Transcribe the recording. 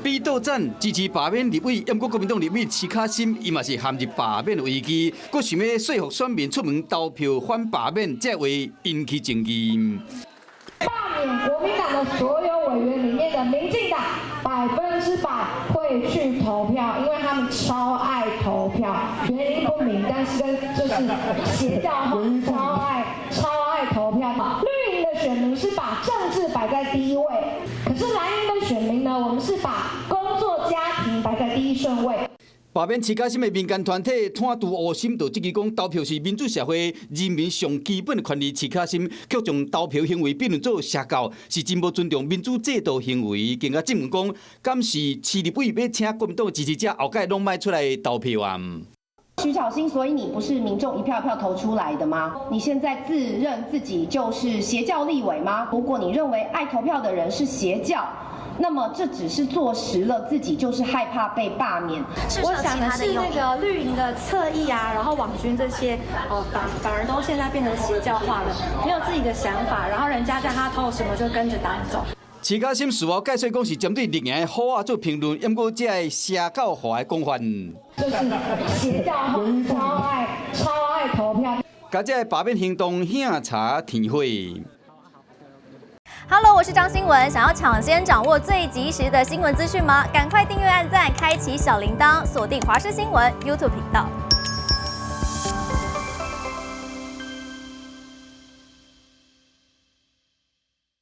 比斗战支持罢免立委，不过国民党立委齐卡心伊嘛是陷入罢免危机，佫想要说服选民出门投票反罢免，才会引起争议。罢免国民党的所有委员里面的民进党100%会去投票，因为他们超爱投票，原因不明，但是就是邪教化，超爱投票。绿营的选民是把政治摆在第一位，可是蓝营的选民呢，我们是把工作家庭摆在第一顺位。罢免齐卡心的民间团体坦度乌心，就质疑讲投票是民主社会人民上基本的权利。齐卡心却将投票行为辩论做邪教，是真无尊重民主制度行为。更加质问讲，敢是市立委要请国民党支持者后届拢卖出来投票啊？徐巧芯，所以你不是民众一票一票投出来的吗？你现在自认自己就是邪教立委吗？如果你认为爱投票的人是邪教，那么这只是坐实了自己就是害怕被罢免。我想的是那个绿营的侧翼啊，然后网军这些，反而都现在变成邪教化了，没有自己的想法，然后人家叫他投什么就跟着党走。齐卡心事后解释讲是针对绿营的好啊做评论，不过这系邪教化的讲法，就是邪教化，超爱投票。甲这罢免行动响彻天火。Hello， 我是张新文。想要抢先掌握最及时的新闻资讯吗？赶快订阅、按赞、开启小铃铛，锁定华视新闻 YouTube 频道。